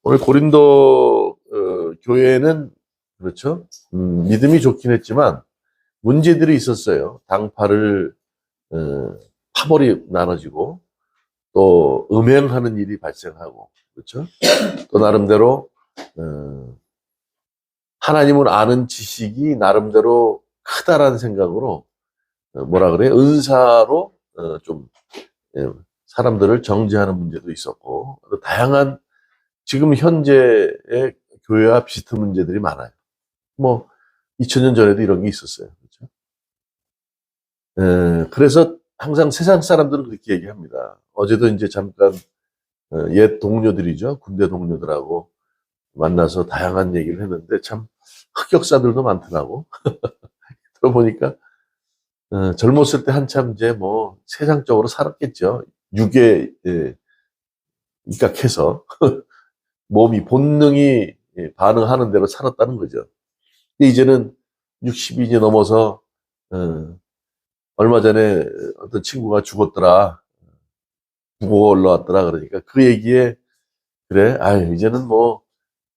오늘 고린도 교회는 그렇죠. 믿음이 좋긴 했지만 문제들이 있었어요. 당파를 파벌이 나눠지고 또 음행하는 일이 발생하고 그렇죠. 또 나름대로 하나님을 아는 지식이 나름대로 크다라는 생각으로 뭐라 그래 은사로 좀 예, 사람들을 정죄하는 문제도 있었고 또 다양한 지금 현재의 교회와 비슷한 문제들이 많아요. 뭐 2000년 전에도 이런 게 있었어요. 그렇죠? 그래서 항상 세상 사람들은 그렇게 얘기합니다. 어제도 이제 잠깐 옛 동료들이죠. 군대 동료들하고 만나서 다양한 얘기를 했는데 참 흑역사들도 많더라고. 들어보니까 젊었을 때 한참 이제 뭐 세상적으로 살았겠죠. 육에 입각해서 몸이 본능이 반응하는 대로 살았다는 거죠. 근데 이제는 60이 이제 넘어서 얼마 전에 어떤 친구가 죽었더라. 부고가 올라왔더라. 그러니까 그 얘기에 그래, 아유 이제는 뭐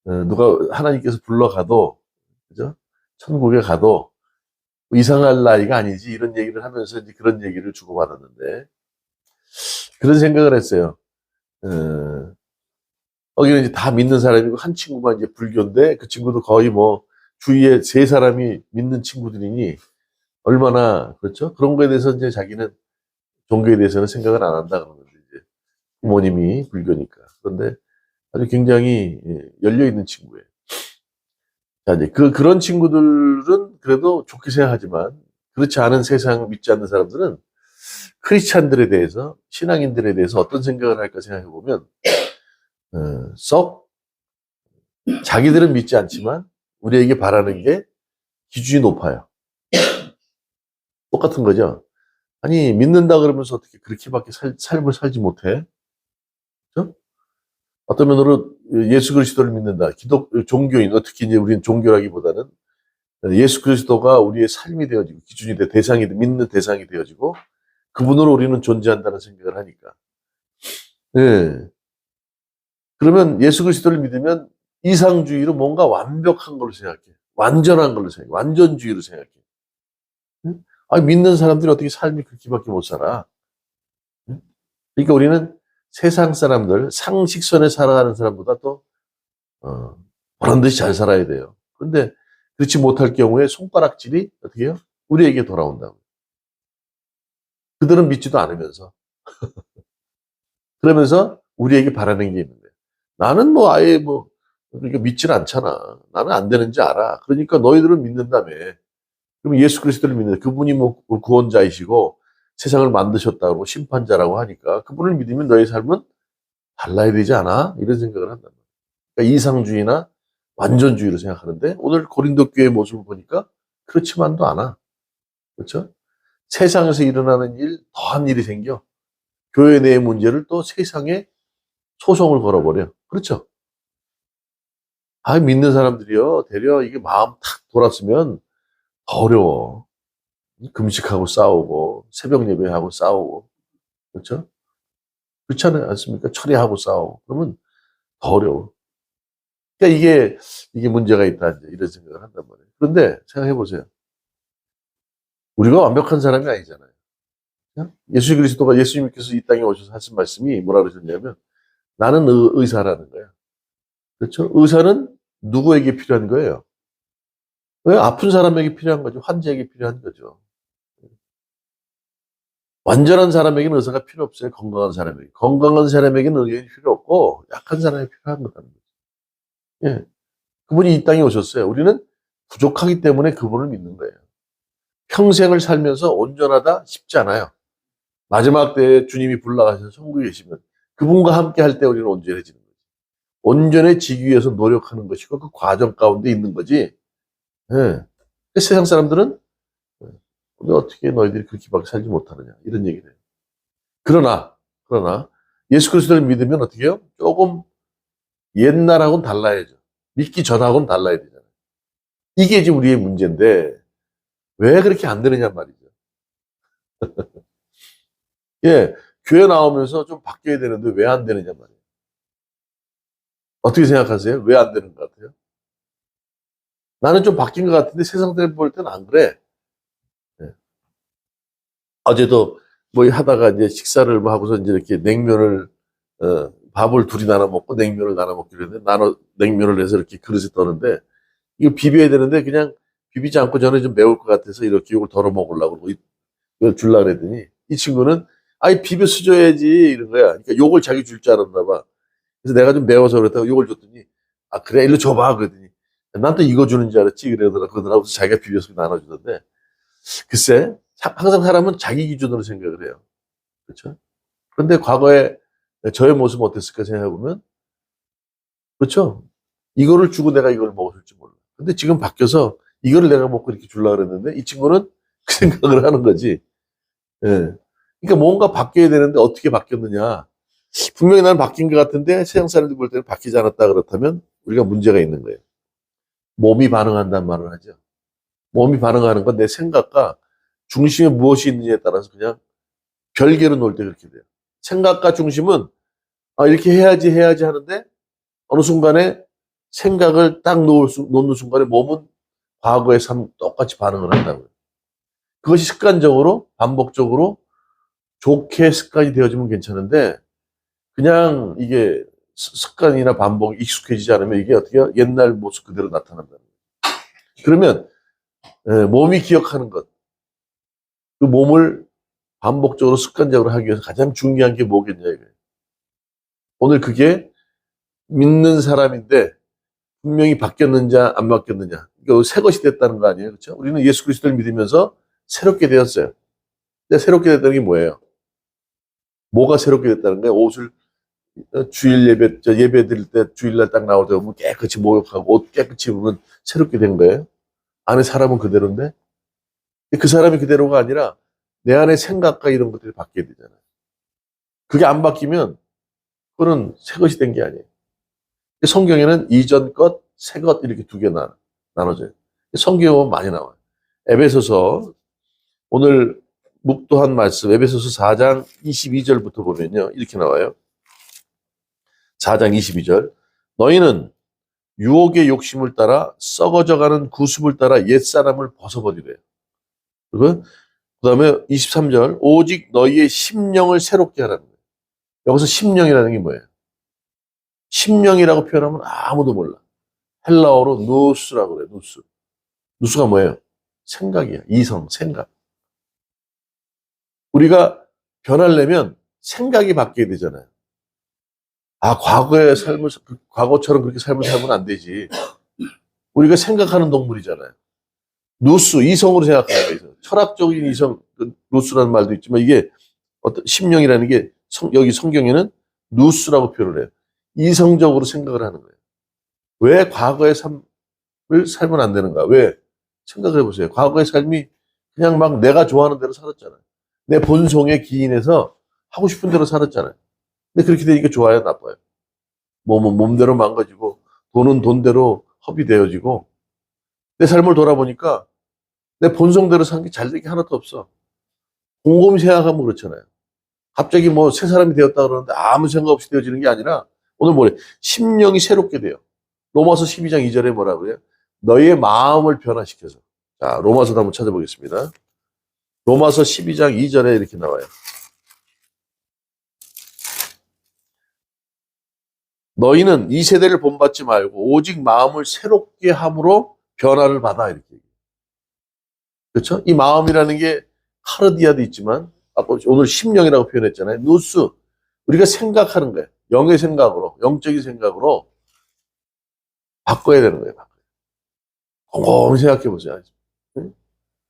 누가 하나님께서 불러가도 그죠? 천국에 가도 이상할 나이가 아니지 이런 얘기를 하면서 이제 그런 얘기를 주고받았는데 그런 생각을 했어요. 거기는 이제 다 믿는 사람이고 한 친구가 이제 불교인데 그 친구도 거의 뭐 주위에 세 사람이 믿는 친구들이니 얼마나 그렇죠? 그런 거에 대해서 이제 자기는 종교에 대해서는 생각을 안 한다 그러는데 이제 부모님이 불교니까 그런데 아주 굉장히 열려 있는 친구예요. 자 이제 그런 친구들은 그래도 좋게 생각하지만 그렇지 않은 세상 믿지 않는 사람들은 크리스찬들에 대해서 신앙인들에 대해서 어떤 생각을 할까 생각해 보면 썩 자기들은 믿지 않지만 우리에게 바라는 게 기준이 높아요. 똑같은 거죠. 아니 믿는다 그러면서 어떻게 그렇게밖에 삶을 살지 못해? 그죠? 어떤 면으로 예수 그리스도를 믿는다. 종교인, 특히 이제 우리는 종교라기보다는 예수 그리스도가 우리의 삶이 되어지고 기준이 돼 대상이 믿는 대상이 되어지고 그분으로 우리는 존재한다는 생각을 하니까. 예. 그러면 예수 그리스도를 믿으면 이상주의로 뭔가 완벽한 걸로 생각해. 완전한 걸로 생각해. 완전주의로 생각해. 응? 아니, 믿는 사람들이 어떻게 삶이 그렇게밖에 못 살아? 응? 그러니까 우리는 세상 사람들, 상식선에 살아가는 사람보다 또, 어, 그런 듯이 잘 살아야 돼요. 그런데 그렇지 못할 경우에 손가락질이 어떻게 해요? 우리에게 돌아온다고. 그들은 믿지도 않으면서. 그러면서 우리에게 바라는 게 있는데. 나는 뭐 아예 뭐, 그러니까 믿질 않잖아. 나는 안 되는지 알아. 그러니까 너희들은 믿는다며. 그럼 예수 그리스도를 믿는다. 그분이 뭐 구원자이시고 세상을 만드셨다고 심판자라고 하니까 그분을 믿으면 너의 삶은 달라야 되지 않아? 이런 생각을 한단 말이야. 그러니까 이상주의나 완전주의로 생각하는데 오늘 고린도 교회의 모습을 보니까 그렇지만도 않아. 그렇죠? 세상에서 일어나는 일, 더한 일이 생겨. 교회 내의 문제를 또 세상에 소송을 걸어버려. 그렇죠? 아, 믿는 사람들이요. 되려 이게 마음 탁 돌았으면 더 어려워. 금식하고 싸우고, 새벽 예배하고 싸우고. 그렇죠? 그렇지 않습니까? 철회하고 싸우고. 그러면 더 어려워. 그러니까 이게 문제가 있다. 이제 이런 생각을 한단 말이에요. 그런데 생각해 보세요. 우리가 완벽한 사람이 아니잖아요. 예수 그리스도가 예수님께서 이 땅에 오셔서 하신 말씀이 뭐라 그러셨냐면 나는 의사라는 거야. 그렇죠? 의사는 누구에게 필요한 거예요? 왜 아픈 사람에게 필요한 거죠? 환자에게 필요한 거죠. 완전한 사람에게는 의사가 필요 없어요. 건강한 사람에게. 건강한 사람에게는 의사가 필요 없고 약한 사람에게 필요한 거다는 거죠. 예. 그분이 이 땅에 오셨어요. 우리는 부족하기 때문에 그분을 믿는 거예요. 평생을 살면서 온전하다 쉽지 않아요. 마지막 때에 주님이 불러가셔서 천국에 계시면 그분과 함께 할 때 우리는 온전해지는 거죠. 온전해지기 위해서 노력하는 것이고 그 과정 가운데 있는 거지. 예. 세상 사람들은 왜 어떻게 너희들이 그렇게밖에 살지 못하느냐 이런 얘기를 해요. 그러나 예수 그리스도를 믿으면 어떻게 해요? 조금 옛날하고는 달라야죠. 믿기 전하고는 달라야 되잖아요. 이게 지금 우리의 문제인데 왜 그렇게 안 되느냐 말이죠. 예, 교회 나오면서 좀 바뀌어야 되는데 왜 안 되느냐 말이에요. 어떻게 생각하세요? 왜 안 되는 것 같아요? 나는 좀 바뀐 것 같은데 세상 사람 볼 때는 안 그래. 예. 어제도 뭐 하다가 이제 식사를 뭐 하고서 이제 이렇게 냉면을, 밥을 둘이 나눠 먹고 냉면을 나눠 먹기로 했는데, 냉면을 해서 이렇게 그릇에 떠는데, 이거 비벼야 되는데 그냥 비비지 않고 저는 좀 매울 것 같아서 이렇게 이걸 덜어 먹으려고 그러고 이걸 주려고 그랬더니 이 친구는 아이 비벼서 줘야지 이런 거야. 그러니까 욕을 자기 줄 줄 알았나 봐. 그래서 내가 좀 매워서 그랬다고 욕을 줬더니 아 그래 일로 줘봐 그랬더니 난 또 이거 주는 줄 알았지 그러더라고. 그래서 자기가 비벼서 나눠주던데 글쎄 항상 사람은 자기 기준으로 생각을 해요. 그렇죠? 그런데 과거에 저의 모습은 어땠을까 생각해보면 그렇죠? 이거를 주고 내가 이걸 먹었을지 몰라. 근데 지금 바뀌어서 이거를 내가 먹고 이렇게 주려고 그랬는데 이 친구는 그 생각을 하는 거지. 예. 그러니까 뭔가 바뀌어야 되는데 어떻게 바뀌었느냐. 분명히 나는 바뀐 것 같은데 세상 사람들이 볼 때는 바뀌지 않았다 그렇다면 우리가 문제가 있는 거예요. 몸이 반응한다는 말을 하죠. 몸이 반응하는 건 내 생각과 중심에 무엇이 있느냐에 따라서 그냥 별개로 놀 때 그렇게 돼요. 생각과 중심은 아, 이렇게 해야지 하는데 어느 순간에 생각을 딱 놓는 순간에 몸은 과거의 삶 똑같이 반응을 한다고요. 그것이 습관적으로 반복적으로 좋게 습관이 되어지면 괜찮은데 그냥 이게 습관이나 반복이 익숙해지지 않으면 이게 어떻게 옛날 모습 그대로 나타난다는 거예요. 그러면 몸이 기억하는 것, 그 몸을 반복적으로 습관적으로 하기 위해서 가장 중요한 게 뭐겠냐 이거예요. 오늘 그게 믿는 사람인데 분명히 바뀌었느냐 안 바뀌었느냐. 이거 새 것이 됐다는 거 아니에요. 그렇죠? 우리는 예수 그리스도를 믿으면서 새롭게 되었어요. 근데 새롭게 됐다는 게 뭐예요? 뭐가 새롭게 됐다는 거예요? 옷을 주일 예배, 예배 드릴 때 주일날 딱 나올 때 보면 깨끗이 목욕하고 옷 깨끗이 입으면 새롭게 된 거예요. 안에 사람은 그대로인데 그 사람이 그대로가 아니라 내 안의 생각과 이런 것들이 바뀌어야 되잖아요. 그게 안 바뀌면 그거는 새 것이 된 게 아니에요. 성경에는 이전 것, 새 것 이렇게 두 개 나눠져요. 성경에 보면 많이 나와요. 에베소서 오늘 묵도한 말씀 에베소서 4장 22절부터 보면요. 이렇게 나와요. 4장 22절 너희는 유혹의 욕심을 따라 썩어져가는 구습을 따라 옛사람을 벗어버리래요. 그리고 그 다음에 23절 오직 너희의 심령을 새롭게 하라는 거예요. 여기서 심령이라는 게 뭐예요? 심령이라고 표현하면 아무도 몰라. 헬라어로 누스라고 그래요. 누스. 누스가 뭐예요? 생각이야. 이성, 생각. 우리가 변하려면 생각이 바뀌어야 되잖아요. 아, 과거의 삶을, 과거처럼 그렇게 삶을 살면 안 되지. 우리가 생각하는 동물이잖아요. 누스, 이성으로 생각하는 거예요. 철학적인 이성, 누스라는 말도 있지만 이게 어떤 심령이라는 게 여기 성경에는 누스라고 표현을 해요. 이성적으로 생각을 하는 거예요. 왜 과거의 삶을 살면 안 되는가? 왜? 생각을 해보세요. 과거의 삶이 그냥 막 내가 좋아하는 대로 살았잖아요. 내 본성에 기인해서 하고 싶은 대로 살았잖아요. 근데 그렇게 되니까 좋아요, 나빠요? 몸은 몸대로 망가지고 돈은 돈대로 허비되어지고 내 삶을 돌아보니까 내 본성대로 산 게 잘 된 게 하나도 없어. 곰곰이 생각하면 그렇잖아요. 갑자기 뭐 새 사람이 되었다 그러는데 아무 생각 없이 되어지는 게 아니라 오늘 뭐래? 심령이 새롭게 돼요. 로마서 12장 2절에 뭐라고 그래요? 너희의 마음을 변화시켜서. 자, 로마서도 한번 찾아보겠습니다. 로마서 12장 2절에 이렇게 나와요. 너희는 이 세대를 본받지 말고 오직 마음을 새롭게 함으로 변화를 받아 이렇게 얘기해요. 그렇죠? 이 마음이라는 게 카르디아도 있지만 아까 오늘 심령이라고 표현했잖아요. 누스 우리가 생각하는 거예요. 영의 생각으로 영적인 생각으로 바꿔야 되는 거예요. 곰곰이 생각해 보세요.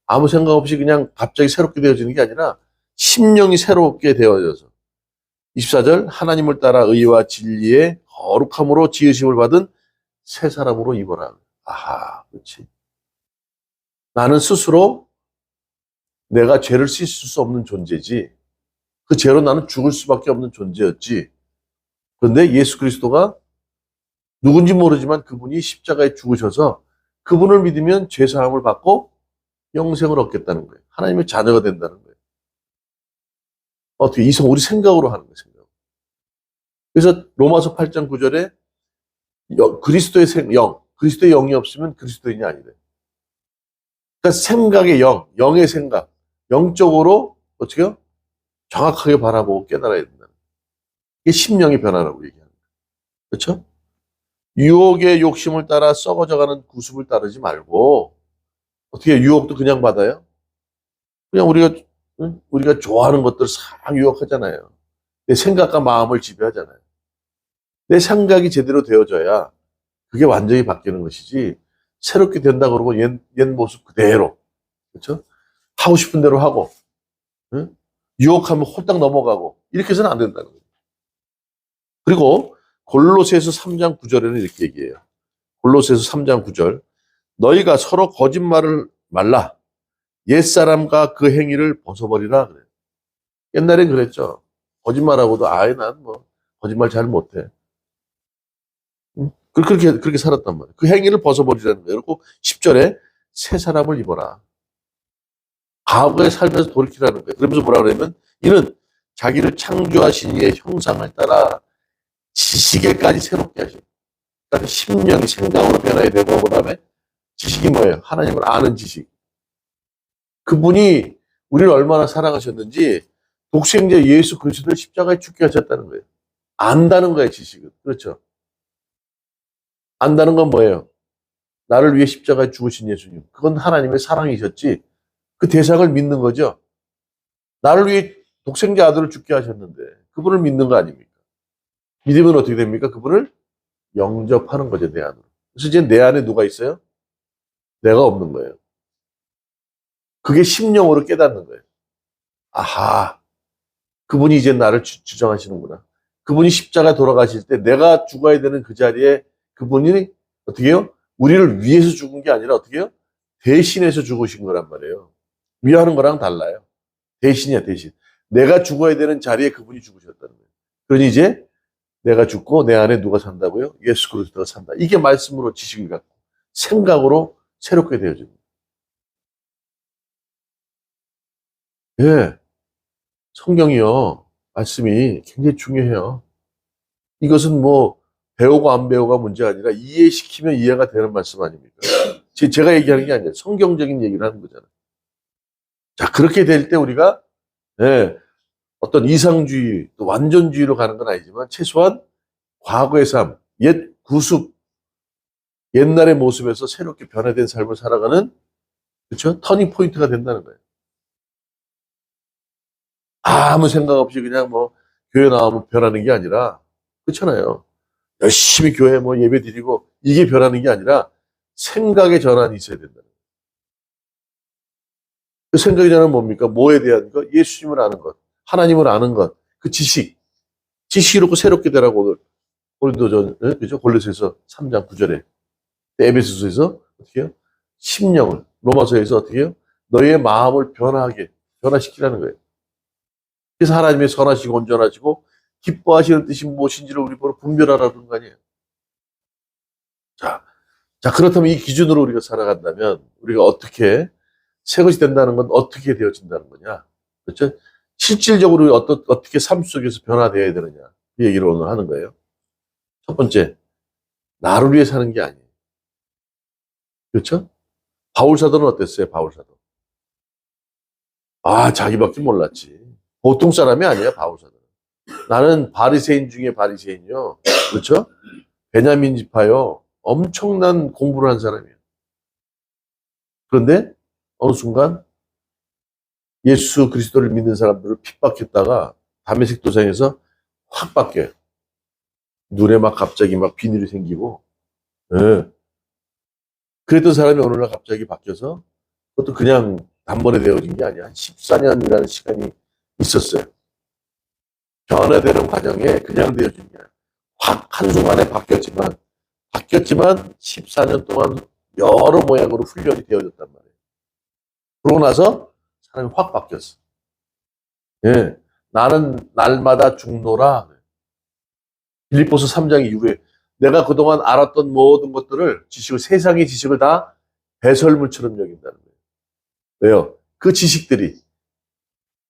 아무 생각 없이 그냥 갑자기 새롭게 되어지는 게 아니라 심령이 새롭게 되어져서 24절 하나님을 따라 의와 진리의 거룩함으로 지으심을 받은 새 사람으로 입어라. 아하, 그렇지. 나는 스스로 내가 죄를 씻을 수 없는 존재지. 그 죄로 나는 죽을 수밖에 없는 존재였지. 그런데 예수 그리스도가 누군지 모르지만 그분이 십자가에 죽으셔서 그분을 믿으면 죄 사함을 받고 영생을 얻겠다는 거예요. 하나님의 자녀가 된다는 거예요. 어떻게 우리 생각으로 하는 거예요. 생각. 그래서 로마서 8장 9절에 그리스도의 영, 그리스도의 영이 없으면 그리스도인이 아니래. 그러니까 생각의 영, 영의 생각, 영적으로 어떻게요? 정확하게 바라보고 깨달아야 된다. 이게 심령의 변화라고 얘기하는 거예요. 그렇죠? 유혹의 욕심을 따라 썩어져가는 구습을 따르지 말고 어떻게 유혹도 그냥 받아요? 그냥 우리가 좋아하는 것들 싹 유혹하잖아요. 내 생각과 마음을 지배하잖아요. 내 생각이 제대로 되어져야 그게 완전히 바뀌는 것이지 새롭게 된다 그러고 옛 모습 그대로 그렇죠? 하고 싶은 대로 하고 응? 유혹하면 홀딱 넘어가고 이렇게 해서는 안 된다는 거예요. 그리고 골로새서 3장 9절에는 이렇게 얘기해요. 골로새서 3장 9절 너희가 서로 거짓말을 말라 옛사람과 그 행위를 벗어버리라 그래요. 옛날엔 그랬죠. 거짓말하고도 아예 난 뭐 거짓말 잘 못해. 응? 그렇게 살았단 말이에요. 그 행위를 벗어버리라는 거예요. 그리고 10절에 새 사람을 입어라. 과거에 살면서 돌이키라는 거예요. 그러면서 뭐라 그러냐면 이는 자기를 창조하신 이의 형상을 따라 지식에까지 새롭게 하시고 그러니까 심령이 생각으로 변화해야 되고 그다음에 지식이 뭐예요? 하나님을 아는 지식. 그분이 우리를 얼마나 사랑하셨는지 독생자 예수 그리스도를 십자가에 죽게 하셨다는 거예요. 안다는 거예요, 지식은. 그렇죠? 안다는 건 뭐예요? 나를 위해 십자가에 죽으신 예수님. 그건 하나님의 사랑이셨지. 그 대상을 믿는 거죠. 나를 위해 독생자 아들을 죽게 하셨는데 그분을 믿는 거 아닙니까? 믿으면 어떻게 됩니까? 그분을 영접하는 거죠, 내 안으로. 그래서 이제 내 안에 누가 있어요? 내가 없는 거예요. 그게 심령으로 깨닫는 거예요. 아하, 그분이 이제 나를 주장하시는구나. 그분이 십자가 돌아가실 때 내가 죽어야 되는 그 자리에 그분이 어떻게 해요? 우리를 위해서 죽은 게 아니라 어떻게 해요? 대신해서 죽으신 거란 말이에요. 위하는 거랑 달라요. 대신이야, 대신. 내가 죽어야 되는 자리에 그분이 죽으셨다는 거예요. 그러니 이제 내가 죽고 내 안에 누가 산다고요? 예수 그리스도가 산다. 이게 말씀으로 지식을 갖고 생각으로 새롭게 되어집니다. 예, 성경이요. 말씀이 굉장히 중요해요. 이것은 뭐 배우고 안 배우가 문제가 아니라 이해시키면 이해가 되는 말씀 아닙니까? 제가 얘기하는 게 아니라 성경적인 얘기를 하는 거잖아요. 자, 그렇게 될 때 우리가 예, 어떤 이상주의, 또 완전주의로 가는 건 아니지만 최소한 과거의 삶, 옛 구습, 옛날의 모습에서 새롭게 변화된 삶을 살아가는 그렇죠? 터닝 포인트가 된다는 거예요. 아무 생각 없이 그냥 뭐 교회 나오면 변하는 게 아니라 그렇잖아요. 열심히 교회 뭐 예배 드리고 이게 변하는 게 아니라 생각의 전환이 있어야 된다는 거예요. 그 생각의 전환은 뭡니까? 뭐에 대한 것? 예수님을 아는 것, 하나님을 아는 것, 그 지식. 지식이롭고 새롭게 되라고 오늘 고린도전 그죠? 골로새서 3장 9절에 에베소서에서 어떻게 해요? 심령을 로마서에서 어떻게 해요? 너의 마음을 변화시키라는 거예요. 그래서 하나님의 선하시고 온전하시고 기뻐하시는 뜻이 무엇인지를 우리 보러 분별하라는 거 아니에요. 자, 그렇다면 이 기준으로 우리가 살아간다면 우리가 어떻게 새 것이 된다는 건 어떻게 되어진다는 거냐? 그렇죠? 실질적으로 어떻게 삶 속에서 변화되어야 되느냐? 이 얘기를 오늘 하는 거예요. 첫 번째, 나를 위해 사는 게 아니에요. 그렇죠? 바울 사도는 어땠어요? 바울 사도. 아, 자기밖에 몰랐지. 보통 사람이 아니야, 바울 사도. 나는 바리새인 중에 바리새인이요. 그렇죠? 베냐민 지파요. 엄청난 공부를 한 사람이에요. 그런데 어느 순간 예수 그리스도를 믿는 사람들을 핍박했다가 다메섹 도상에서 확 바뀌어요. 눈에 막 갑자기 막 비늘이 생기고, 예. 그랬던 사람이 어느 날 갑자기 바뀌어서 그것도 그냥 단번에 되어진 게 아니야. 한 14년이라는 시간이 있었어요. 변화되는 과정에 그냥 되어진 게 아니야. 확 한순간에 바뀌었지만 14년 동안 여러 모양으로 훈련이 되어졌단 말이에요. 그러고 나서 사람이 확 바뀌었어. 예. 나는 날마다 죽노라. 빌립보서 3장 이후에 내가 그동안 알았던 모든 것들을 세상의 지식을 다 배설물처럼 여긴다는 거예요. 왜요? 그 지식들이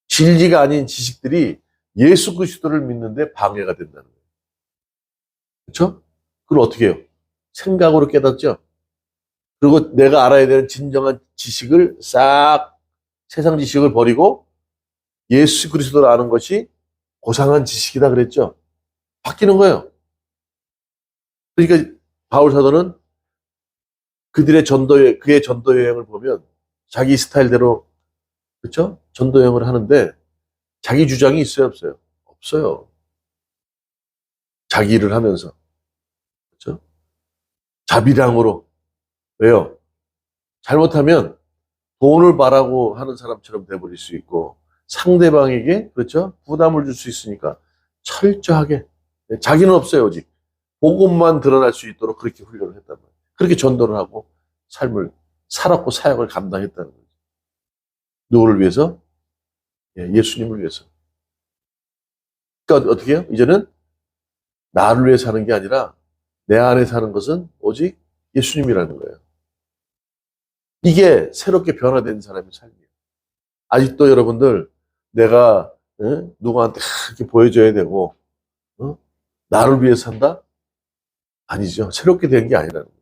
진리가 아닌 지식들이 예수 그리스도를 믿는데 방해가 된다는 거예요. 그렇죠? 그걸 어떻게 해요? 생각으로 깨닫죠. 그리고 내가 알아야 되는 진정한 지식을 싹 세상 지식을 버리고 예수 그리스도를 아는 것이 고상한 지식이다 그랬죠. 바뀌는 거예요. 그러니까 바울 사도는 그의 전도 여행을 보면 자기 스타일대로 그렇죠? 전도 여행을 하는데 자기 주장이 있어요, 없어요? 없어요. 자기 일을 하면서 그렇죠? 자비량으로 왜요? 잘못하면 돈을 바라고 하는 사람처럼 돼버릴 수 있고 상대방에게 그렇죠? 부담을 줄 수 있으니까 철저하게 자기는 없어요, 오직 복음만 드러날 수 있도록 그렇게 훈련을 했단 말이에요. 그렇게 전도를 하고 삶을 살았고 사역을 감당했다는 거죠. 누구를 위해서? 예수님을 위해서. 그러니까 어떻게 해요? 이제는 나를 위해 사는 게 아니라 내 안에 사는 것은 오직 예수님이라는 거예요. 이게 새롭게 변화된 사람의 삶이에요. 아직도 여러분들 내가 누구한테 이렇게 보여줘야 되고 나를 위해 산다? 아니죠. 새롭게 된 게 아니라는 거예요.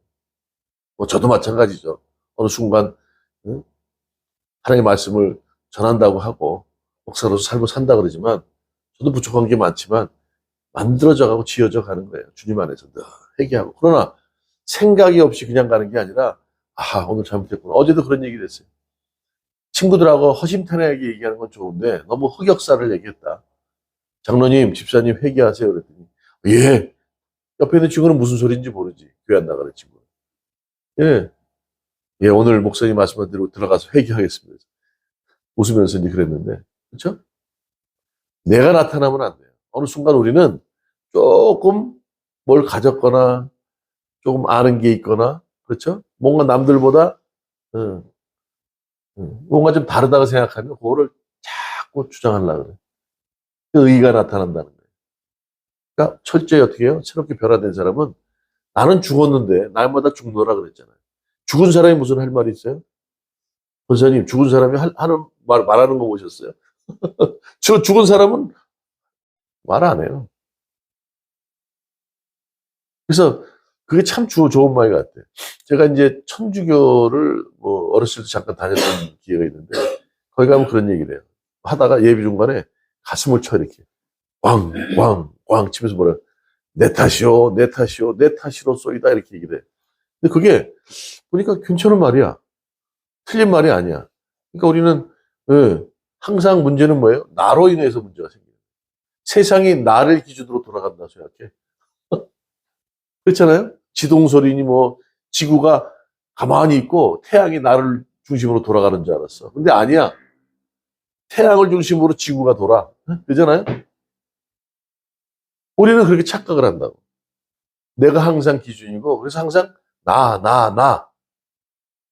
뭐 저도 마찬가지죠. 어느 순간 하나님의 말씀을 전한다고 하고 목사로서 살고 산다 그러지만 저도 부족한 게 많지만 만들어져 가고 지어져 가는 거예요. 주님 안에서 늘 회개하고. 그러나 생각이 없이 그냥 가는 게 아니라 오늘 잘못했구나. 어제도 그런 얘기를 했어요. 친구들하고 허심탄회하게 얘기하는 건 좋은데 너무 흑역사를 얘기했다. 장로님, 집사님 회개하세요. 그랬더니 예. 옆에 있는 친구는 무슨 소리인지 모르지. 교회 안 나가는 친구. 예. 예, 오늘 목사님 말씀한 대로 들어가서 회개하겠습니다. 웃으면서 이제 그랬는데. 그렇죠? 내가 나타나면 안 돼요. 어느 순간 우리는 조금 뭘 가졌거나 조금 아는 게 있거나 그렇죠? 뭔가 남들보다 뭔가 좀 다르다고 생각하면 그거를 자꾸 주장하려고 그래요. 그 의의가 나타난다는 거예요. 그러니까 철저히 어떻게 해요? 새롭게 변화된 사람은 나는 죽었는데 날마다 죽노라 그랬잖아요. 죽은 사람이 무슨 할 말이 있어요? 권사님, 죽은 사람이 말하는 거 보셨어요? 죽은 사람은 말 안 해요. 그래서 그게 참 좋은 말 같아요. 제가 이제 천주교를 뭐 어렸을 때 잠깐 다녔던 기회가 있는데 거기 가면 그런 얘기를 해요. 하다가 예비 중간에 가슴을 쳐 이렇게 꽝 치면서 뭐라 내 탓이요, 내 탓이요, 내 탓이로소이다 이렇게 얘기를 해. 근데 그게 보니까 괜찮은 말이야. 틀린 말이 아니야. 그러니까 우리는 항상 문제는 뭐예요? 나로 인해서 문제가 생겨요. 세상이 나를 기준으로 돌아간다 생각해. 그렇잖아요? 지동설이니 뭐 지구가 가만히 있고 태양이 나를 중심으로 돌아가는 줄 알았어. 근데 아니야. 태양을 중심으로 지구가 돌아. 그렇잖아요? 우리는 그렇게 착각을 한다고. 내가 항상 기준이고 그래서 항상 나.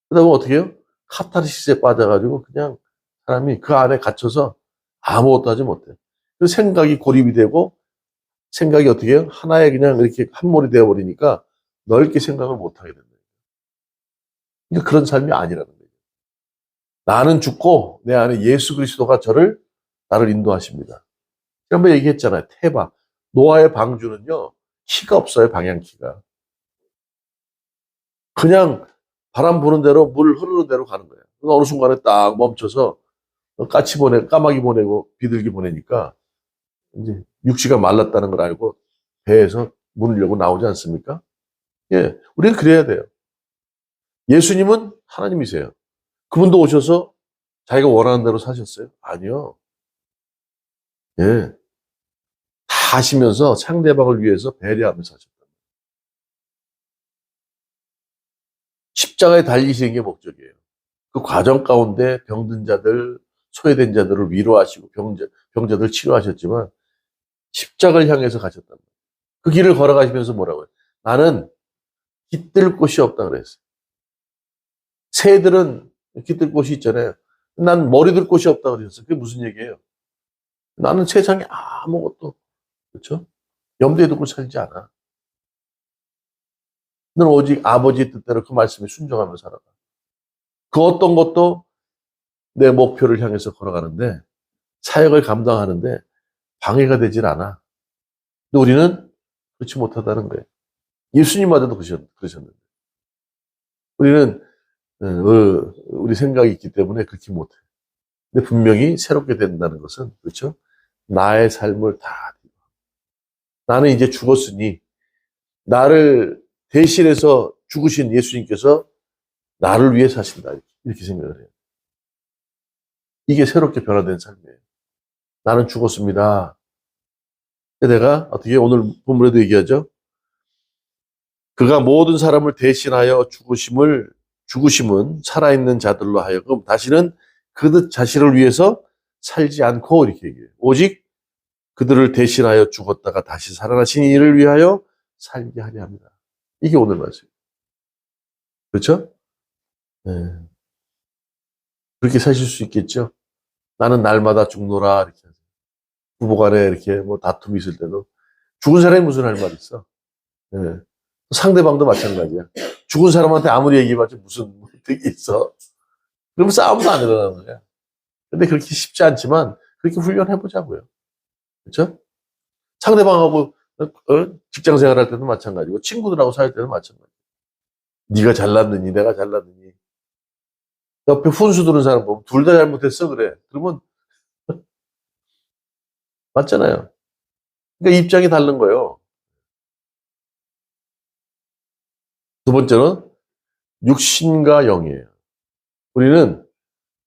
그러다 보면 어떻게 해요? 카타르시스에 빠져가지고 그냥 사람이 그 안에 갇혀서 아무것도 하지 못해. 그 생각이 고립이 되고 생각이 어떻게 해요? 하나에 그냥 이렇게 한몰이 되어버리니까 넓게 생각을 못하게 된다. 그러니까 그런 삶이 아니라는 거예요. 나는 죽고 내 안에 예수 그리스도가 나를 인도하십니다. 한번 얘기했잖아요. 태바. 노아의 방주는요. 키가 없어요. 방향키가. 그냥 바람 부는 대로 물 흐르는 대로 가는 거예요. 어느 순간에 딱 멈춰서 까마귀 보내고 비둘기 보내니까 이제 육지가 말랐다는 걸 알고 배에서 문을 열고 나오지 않습니까? 예, 우리는 그래야 돼요. 예수님은 하나님이세요. 그분도 오셔서 자기가 원하는 대로 사셨어요? 아니요. 예, 다 하시면서 상대방을 위해서 배려하면서 하셨다. 십자가에 달리시는 게 목적이에요. 그 과정 가운데 병든 자들, 소외된 자들을 위로하시고 병자들 치료하셨지만 십자가를 향해서 가셨단 말이에요. 그 길을 걸어가시면서 뭐라고요? 나는 깃들 곳이 없다 그랬어요. 새들은 깃들 곳이 있잖아요. 난 머리 들 곳이 없다 그랬어요. 그게 무슨 얘기예요? 나는 세상에 아무것도 그렇죠? 염두에 두고 살지 않아. 너는 오직 아버지의 뜻대로 그 말씀에 순종하며 살아가. 그 어떤 것도 내 목표를 향해서 걸어가는데 사역을 감당하는데 방해가 되질 않아. 근데 우리는 그렇지 못하다는 거예요. 예수님마저도 그러셨는데. 우리는, 우리 생각이 있기 때문에 그렇게 못해. 근데 분명히 새롭게 된다는 것은, 그렇죠? 나의 삶을 다, 나는 이제 죽었으니, 나를 대신해서 죽으신 예수님께서 나를 위해 사신다. 이렇게 생각을 해요. 이게 새롭게 변화된 삶이에요. 나는 죽었습니다. 내가 어떻게 오늘 본문에도 얘기하죠? 그가 모든 사람을 대신하여 죽으심은 살아있는 자들로 하여금 다시는 그들 자신을 위해서 살지 않고 이렇게 얘기해요. 오직 그들을 대신하여 죽었다가 다시 살아나신 이를 위하여 살게 하려 합니다. 이게 오늘 말씀. 그렇죠? 네. 그렇게 사실 수 있겠죠? 나는 날마다 죽노라 이렇게 하세요. 부부간에 이렇게 뭐 다툼이 있을 때도 죽은 사람이 무슨 할 말 있어? 네. 상대방도 마찬가지야. 죽은 사람한테 아무리 얘기해봤자 무슨 득이 있어. 그러면 싸움도 안 일어나는 거야. 근데 그렇게 쉽지 않지만 그렇게 훈련해보자고요. 그렇죠? 상대방하고 직장 생활할 때도 마찬가지고 친구들하고 살 때도 마찬가지고 네가 잘났느니 내가 잘났느니 옆에 훈수 두는 사람 보면 둘 다 잘못했어 그래. 그러면 맞잖아요. 그러니까 입장이 다른 거예요. 두 번째는 육신과 영이에요. 우리는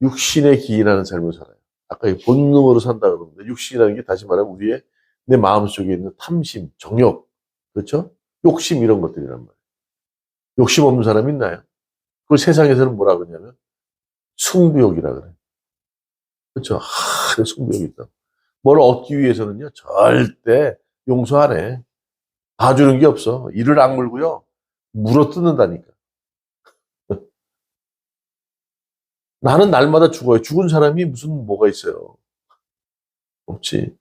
육신에 기인하는 삶을 살아요. 아까 본능으로 산다 그러는데 육신이라는 게 다시 말하면 우리의 내 마음속에 있는 탐심, 정욕, 그렇죠? 욕심 이런 것들이란 말이에요. 욕심 없는 사람이 있나요? 그걸 세상에서는 뭐라 그러냐면 승부욕이라 그래요. 그렇죠? 승부욕이 있다. 뭘 얻기 위해서는요 절대 용서 안 해. 봐주는 게 없어. 이를 악물고요 물어뜯는다니까. 나는 날마다 죽어요. 죽은 사람이 무슨 뭐가 있어요? 없지.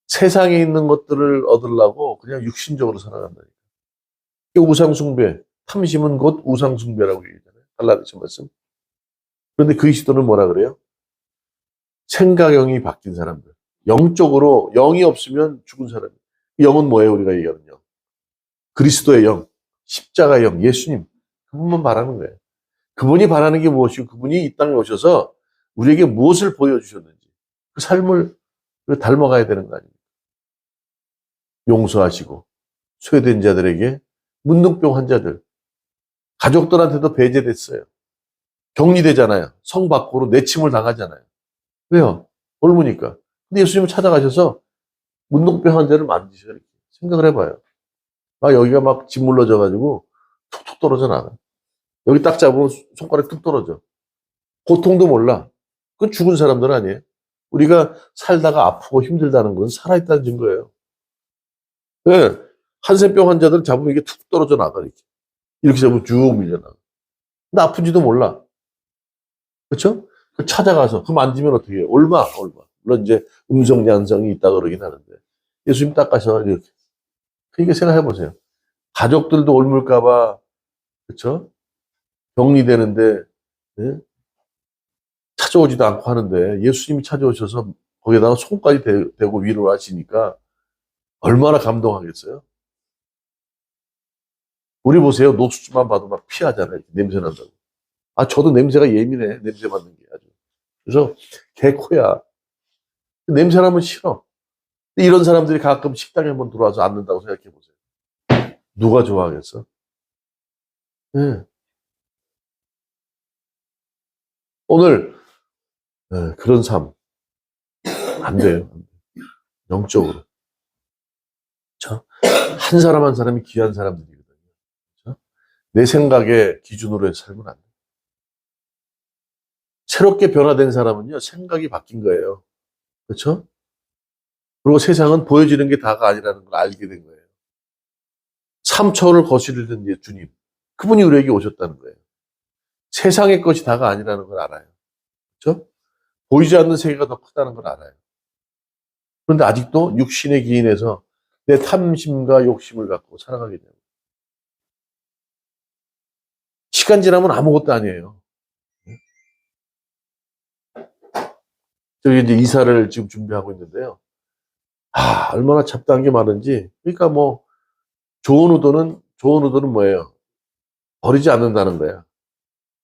세상에 있는 것들을 얻으려고 그냥 육신적으로 살아간다니까. 우상숭배, 탐심은 곧 우상숭배라고 얘기하잖아요. 갈라디아 말씀. 그런데 그리스도는 뭐라 그래요? 생각형이 바뀐 사람들. 영적으로 영이 없으면 죽은 사람. 영은 뭐예요? 우리가 얘기하는 영. 그리스도의 영, 십자가의 영, 예수님. 그분만 바라는 거예요. 그분이 바라는 게 무엇이고 그분이 이 땅에 오셔서 우리에게 무엇을 보여주셨는지 그 삶을 닮아가야 되는 거 아닙니까? 용서하시고 소외된 자들에게 문둥병 환자들 가족들한테도 배제됐어요. 격리되잖아요. 성 밖으로 내침을 당하잖아요. 왜요? 옮으니까. 근데 예수님은 찾아가셔서 문둥병 환자를 만지셔요. 이렇게. 생각을 해봐요. 막 여기가 막 짓물러져가지고 툭툭 떨어져 나가. 여기 딱 잡으면 손가락이 툭 떨어져. 고통도 몰라. 그건 죽은 사람들 아니에요. 우리가 살다가 아프고 힘들다는 건 살아있다는 증거예요. 왜? 한센병 환자들 잡으면 이게 툭 떨어져 나가. 이렇게 잡으면 쭉 밀려나가. 근데 아픈지도 몰라. 그렇죠? 찾아가서 그 만지면 어떻게 해요? 얼마. 물론 이제 음성 양성이 있다 그러긴 하는데 예수님 딱 가서 이렇게. 그러니까 생각해 보세요. 가족들도 옮을까봐 그렇죠? 격리되는데 예? 찾아오지도 않고 하는데 예수님이 찾아오셔서 거기다가 손까지 대고 위로하시니까 얼마나 감동하겠어요? 우리 보세요. 녹수만 봐도 막 피하잖아요. 냄새 난다고. 아, 저도 냄새가 예민해. 냄새 맡는 게 아주. 그래서 개코야. 냄새 나면 싫어. 이런 사람들이 가끔 식당에 한번 들어와서 앉는다고 생각해 보세요. 누가 좋아하겠어? 네. 오늘 네, 그런 삶 안 돼요. 영적으로. 그렇죠? 한 사람 한 사람이 귀한 사람들이거든요. 그렇죠? 내 생각의 기준으로 해서 살면 안 돼. 새롭게 변화된 사람은요, 생각이 바뀐 거예요. 그렇죠? 그리고 세상은 보여지는 게 다가 아니라는 걸 알게 된 거예요. 3초를 거스르던 주님. 그분이 우리에게 오셨다는 거예요. 세상의 것이 다가 아니라는 걸 알아요. 그렇죠? 보이지 않는 세계가 더 크다는 걸 알아요. 그런데 아직도 육신의 기인에서 내 탐심과 욕심을 갖고 살아가게 돼요. 시간 지나면 아무것도 아니에요. 저기 이제 이사를 지금 준비하고 있는데요. 아, 얼마나 잡다한 게 많은지. 그러니까 뭐, 좋은 의도는 뭐예요? 버리지 않는다는 거야.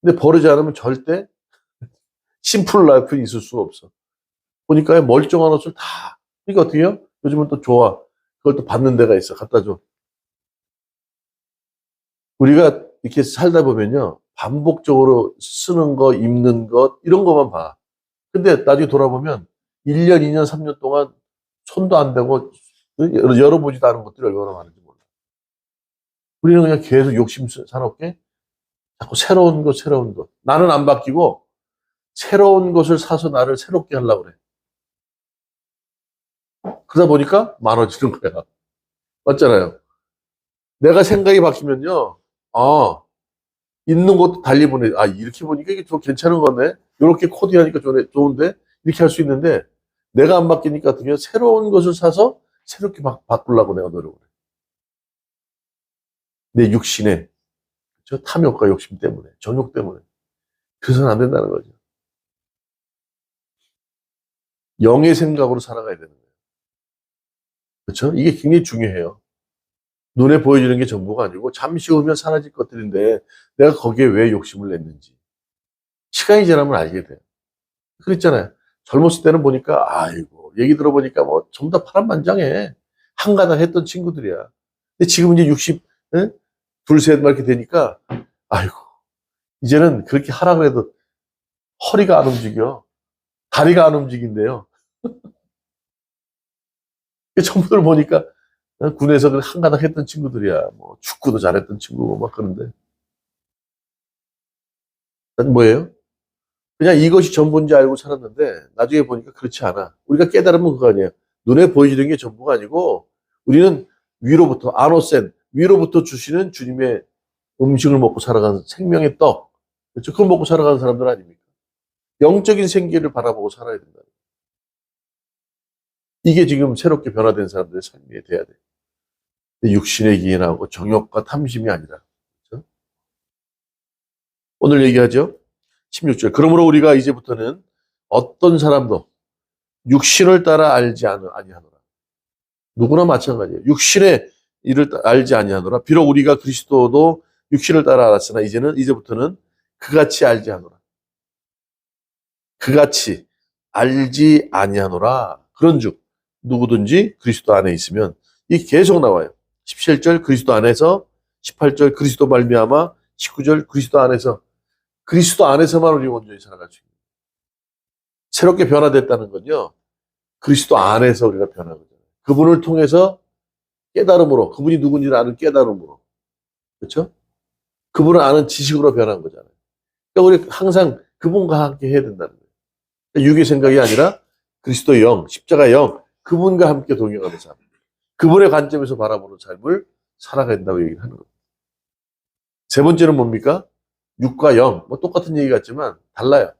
근데 버리지 않으면 절대 심플 라이프는 있을 수가 없어. 보니까 멀쩡한 옷을 다, 그러니까 어떻게 해요? 요즘은 또 좋아. 그걸 또 받는 데가 있어. 갖다 줘. 우리가 이렇게 살다 보면요. 반복적으로 쓰는 거, 입는 것, 이런 것만 봐. 근데 나중에 돌아보면 1년, 2년, 3년 동안 손도 안 대고 열어보지도 않은 것들이 얼마나 많은지 몰라. 우리는 그냥 계속 욕심 사납게 자꾸 새로운 것, 새로운 것. 나는 안 바뀌고 새로운 것을 사서 나를 새롭게 하려고 그래. 그러다 보니까 많아지는 거야. 맞잖아요. 내가 생각이 바뀌면요. 아, 있는 것도 달리 보내. 아, 이렇게 보니까 이게 좀 괜찮은 거네. 이렇게 코디하니까 좋은데? 이렇게 할 수 있는데, 내가 안 바뀌니까 어떻게 해요? 새로운 것을 사서 새롭게 바꾸려고 내가 노력을 해. 내 육신의 저 탐욕과 욕심 때문에, 정욕 때문에. 그래서는 안 된다는 거죠. 영의 생각으로 살아가야 되는 거예요. 그렇죠? 이게 굉장히 중요해요. 눈에 보여지는 게 전부가 아니고 잠시 후면 사라질 것들인데 내가 거기에 왜 욕심을 냈는지 시간이 지나면 알게 돼요. 그랬잖아요. 젊었을 때는 보니까 아이고 얘기 들어보니까 뭐 전부 다 파란만장해. 한가닥 했던 친구들이야. 근데 지금 이제 60, 예? 둘, 셋, 막 이렇게 되니까 아이고 이제는 그렇게 하라 그래도 허리가 안 움직여. 다리가 안 움직인대요. 전부들 보니까 군에서 한가닥 했던 친구들이야. 뭐 축구도 잘했던 친구고 막 그런데 뭐예요? 그냥 이것이 전부인지 알고 살았는데 나중에 보니까 그렇지 않아. 우리가 깨달으면 그거 아니에요. 눈에 보여지는 게 전부가 아니고 우리는 위로부터 아노센 위로부터 주시는 주님의 음식을 먹고 살아가는 생명의 떡. 그렇죠? 그걸 먹고 살아가는 사람들 아닙니까? 영적인 생기를 바라보고 살아야 된다. 이게 지금 새롭게 변화된 사람들의 삶이 돼야 돼. 육신의 기인하고 정욕과 탐심이 아니라. 그렇죠? 오늘 얘기하죠. 16절. 그러므로 우리가 이제부터는 어떤 사람도 육신을 따라 알지 아니하노라. 누구나 마찬가지예요. 육신의 일을 알지 아니하노라. 비록 우리가 그리스도도 육신을 따라 알았으나 이제부터는 그같이 알지 않노라. 그같이 알지 아니하노라. 그런즉 누구든지 그리스도 안에 있으면 이게 계속 나와요. 17절 그리스도 안에서, 18절 그리스도 말미암아, 19절 그리스도 안에서만 우리 온전히 살아갈 수 있는. 새롭게 변화됐다는 건요. 그리스도 안에서 우리가 변하거든요. 그분을 통해서 깨달음으로, 그분이 누군지를 아는 깨달음으로. 그렇죠? 그분을 아는 지식으로 변한 거잖아요. 그러니까 우리 항상 그분과 함께 해야 된다는 거예요. 그러니까 육의 생각이 아니라 그리스도 영, 십자가 영, 그분과 함께 동행하는 삶. 그분의 관점에서 바라보는 삶을 살아간다고 얘기를 하는 거예요. 세 번째는 뭡니까? 육과 영. 뭐 똑같은 얘기 같지만 달라요.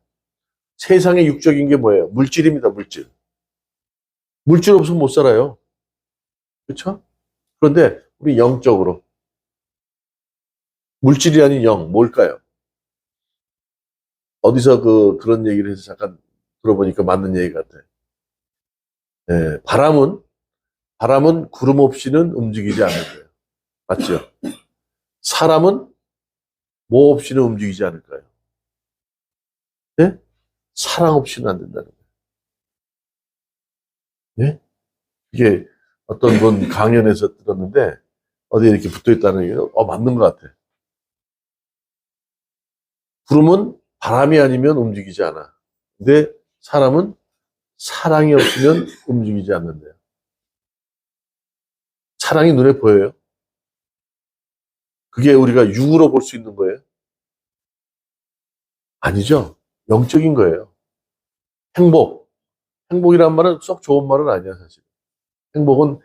세상의 육적인 게 뭐예요? 물질입니다, 물질. 물질 없으면 못 살아요. 그렇죠? 그런데 우리 영적으로 물질이 아닌 영 뭘까요? 어디서 그런 얘기를 해서 잠깐 들어보니까 맞는 얘기 같아요. 예, 바람은 구름 없이는 움직이지 않는 거예요. 맞죠? 사람은 뭐 없이는 움직이지 않을까요? 예? 사랑 없이는 안 된다는 거예요. 예? 이게 어떤 분 강연에서 들었는데 어디에 이렇게 붙어 있다는 얘기가 맞는 것 같아. 구름은 바람이 아니면 움직이지 않아. 근데 사람은 사랑이 없으면 움직이지 않는데요. 사랑이 눈에 보여요. 그게 우리가 육으로 볼 수 있는 거예요? 아니죠. 영적인 거예요. 행복. 행복이란 말은 썩 좋은 말은 아니야, 사실. 행복은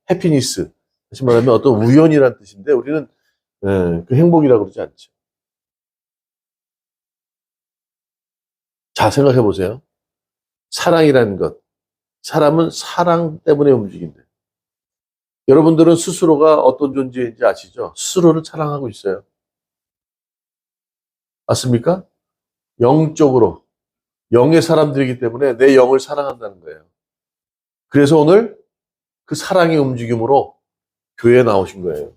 해피니스. 다시 말하면 어떤 우연이란 뜻인데 우리는 그 행복이라고 그러지 않죠. 자, 생각해 보세요. 사랑이라는 것. 사람은 사랑 때문에 움직인대. 여러분들은 스스로가 어떤 존재인지 아시죠? 스스로를 사랑하고 있어요. 맞습니까? 영적으로. 영의 사람들이기 때문에 내 영을 사랑한다는 거예요. 그래서 오늘 그 사랑의 움직임으로 교회에 나오신 거예요.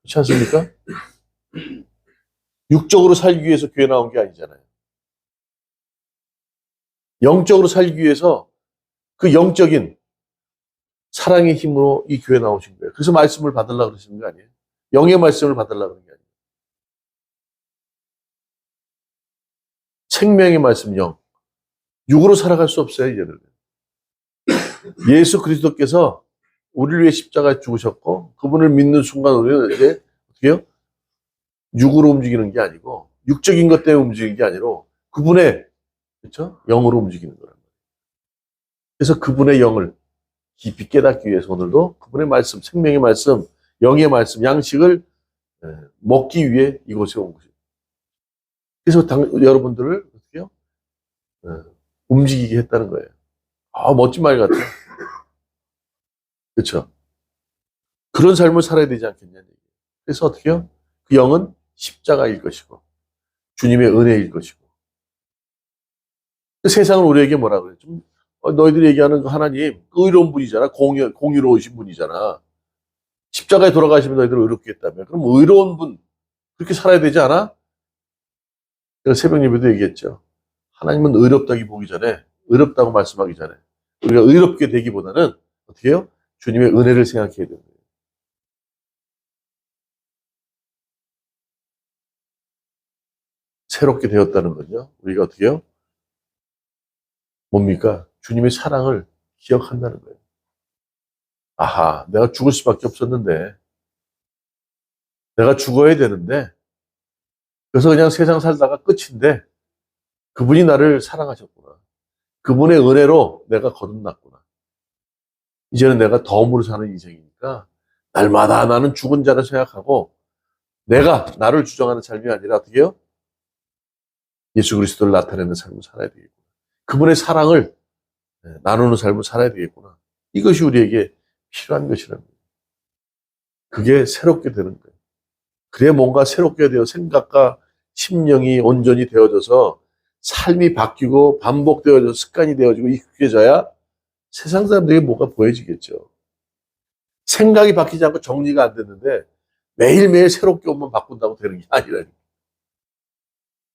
그렇지 않습니까? 육적으로 살기 위해서 교회 나온 게 아니잖아요. 영적으로 살기 위해서 그 영적인 사랑의 힘으로 이 교회에 나오신 거예요. 그래서 말씀을 받으려고 그러시는 거 아니에요? 영의 말씀을 받으려고 그러는 게 아니에요. 생명의 말씀 영. 육으로 살아갈 수 없어요, 이제는. 예수 그리스도께서 우리를 위해 십자가에 죽으셨고 그분을 믿는 순간 우리는 이제 어떻게 해요? 육으로 움직이는 게 아니고 육적인 것 때문에 움직이는 게 아니고 그분의 그렇죠? 영으로 움직이는 거란 말이에요. 그래서 그분의 영을 깊이 깨닫기 위해서 오늘도 그분의 말씀, 생명의 말씀, 영의 말씀, 양식을 먹기 위해 이곳에 온 것이에요. 그래서 여러분들을 어떻게 해요? 움직이게 했다는 거예요. 아, 멋진 말 같아요. 그렇죠? 그런 삶을 살아야 되지 않겠냐는 얘기예요. 그래서 어떻게 해요? 그 영은 십자가일 것이고 주님의 은혜일 것이고 그 세상은 우리에게 뭐라 그래요? 좀 너희들이 얘기하는 그 하나님 의로운 분이잖아. 공의로우신 분이잖아. 십자가에 돌아가시면 너희들 의롭겠다며. 그럼 의로운 분 그렇게 살아야 되지 않아? 제가 새벽 예배도 얘기했죠. 하나님은 의롭다기 보기 전에 의롭다고 말씀하기 전에 우리가 의롭게 되기보다는 어떻게 해요? 주님의 은혜를 생각해야 됩니다. 새롭게 되었다는 건요. 우리가 어떻게 해요? 뭡니까? 주님의 사랑을 기억한다는 거예요. 아하, 내가 죽을 수밖에 없었는데 내가 죽어야 되는데 그래서 그냥 세상 살다가 끝인데 그분이 나를 사랑하셨구나. 그분의 은혜로 내가 거듭났구나. 이제는 내가 덤으로 사는 인생이니까 날마다 나는 죽은 자를 생각하고 내가 나를 주장하는 삶이 아니라 어떻게 해요? 예수 그리스도를 나타내는 삶을 살아야 되겠구나. 그분의 사랑을 나누는 삶을 살아야 되겠구나. 이것이 우리에게 필요한 것이랍니다. 그게 새롭게 되는 거예요. 그래야 뭔가 새롭게 되어 생각과 심령이 온전히 되어져서 삶이 바뀌고 반복되어져 습관이 되어지고 익숙해져야 세상 사람들에게 뭐가 보여지겠죠. 생각이 바뀌지 않고 정리가 안 됐는데 매일매일 새롭게 오면 바꾼다고 되는 게 아니라니까.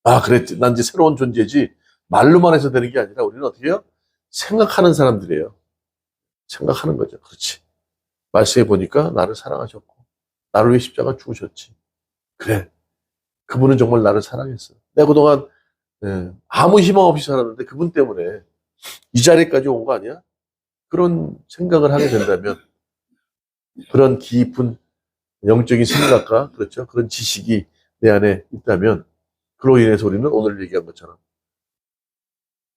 아, 그랬지. 난 이제 새로운 존재지. 말로만 해서 되는 게 아니라 우리는 어떻게 해요? 생각하는 사람들이에요. 생각하는 거죠. 그렇지. 말씀해 보니까 나를 사랑하셨고 나를 위해 십자가 죽으셨지. 그래. 그분은 정말 나를 사랑했어. 내가 그동안 아무 희망 없이 살았는데 그분 때문에 이 자리까지 온 거 아니야? 그런 생각을 하게 된다면 그런 깊은 영적인 생각과 그렇죠. 그런 지식이 내 안에 있다면 그로 인해서 우리는 오늘 얘기한 것처럼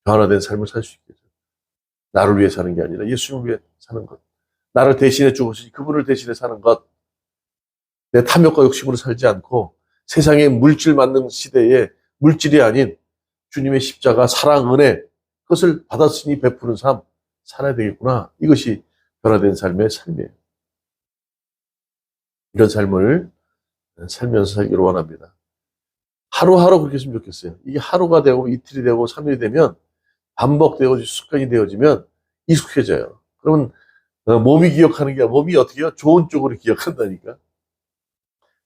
변화된 삶을 살 수 있겠죠. 나를 위해 사는 게 아니라 예수님을 위해 사는 것. 나를 대신해 주시니 그분을 대신해 사는 것. 내 탐욕과 욕심으로 살지 않고 세상의 물질 만능 시대에 물질이 아닌 주님의 십자가, 사랑, 은혜 그것을 받았으니 베푸는 삶 살아야 되겠구나. 이것이 변화된 삶의 삶이에요. 이런 삶을 살면서 살기를 원합니다. 하루하루 그렇게 했으면 좋겠어요. 이게 하루가 되고 이틀이 되고 3일이 되면 반복되고 습관이 되어지면 익숙해져요. 그러면 몸이 기억하는 게 몸이 어떻게 해요? 좋은 쪽으로 기억한다니까.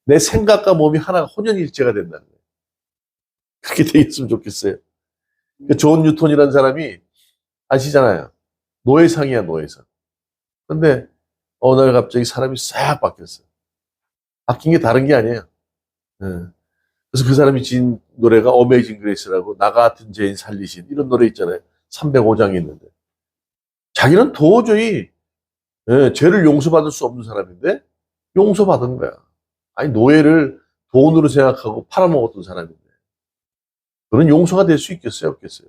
내 생각과 몸이 하나가 혼연일체가 된다는 거예요. 그렇게 되겠으면 좋겠어요. 존 뉴턴이라는 사람이 아시잖아요. 노예상이야, 노예상. 근데 어느 날 갑자기 사람이 싹 바뀌었어요. 바뀐 게 다른 게 아니에요. 그래서 그 사람이 지은 노래가 어메이징 그레이스라고 나 같은 죄인 살리신 이런 노래 있잖아요. 305장이 있는데. 자기는 도저히 죄를 용서받을 수 없는 사람인데 용서받은 거야. 아니 노예를 돈으로 생각하고 팔아먹었던 사람인데 그런 용서가 될 수 있겠어요? 없겠어요?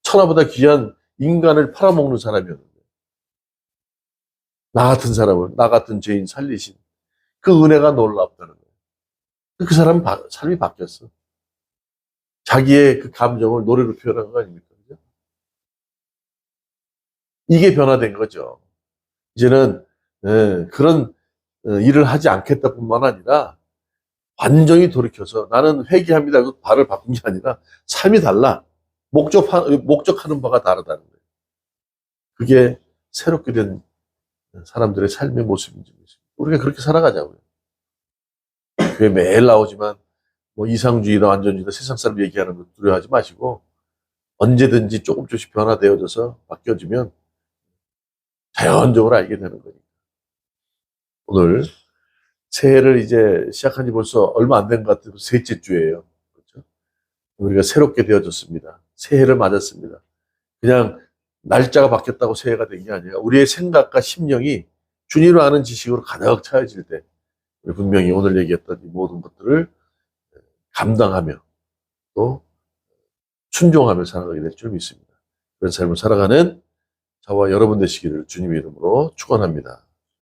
천하보다 귀한 인간을 팔아먹는 사람이었는데 나 같은 사람을 나 같은 죄인 살리신 그 은혜가 놀랍다는 거예요. 그 사람은 삶이 바뀌었어. 자기의 그 감정을 노래로 표현한 거 아닙니까? 그죠? 이게 변화된 거죠. 이제는 그런 일을 하지 않겠다 뿐만 아니라 완전히 돌이켜서 나는 회개합니다. 그 발을 바꾼 게 아니라 삶이 달라. 목적하는 바가 다르다는 거예요. 그게 새롭게 된 사람들의 삶의 모습인지 믿습니다. 우리가 그렇게 살아가자고요. 교회 매일 나오지만 뭐 이상주의다 완전주의다 세상 사람 얘기하는 거 두려워하지 마시고 언제든지 조금씩 변화되어져서 바뀌어지면 자연적으로 알게 되는 거니까. 오늘 새해를 이제 시작한 지 벌써 얼마 안 된 것 같아요. 셋째 주예요. 그렇죠? 우리가 새롭게 되어졌습니다. 새해를 맞았습니다. 그냥 날짜가 바뀌었다고 새해가 된 게 아니라 우리의 생각과 심령이 주님을 아는 지식으로 가득 차여질 때 우리 분명히 오늘 얘기했던 이 모든 것들을 감당하며 또 순종하며 살아가게 될 줄 믿습니다. 그런 삶을 살아가는 저와 여러분 되시기를 주님의 이름으로 축원합니다.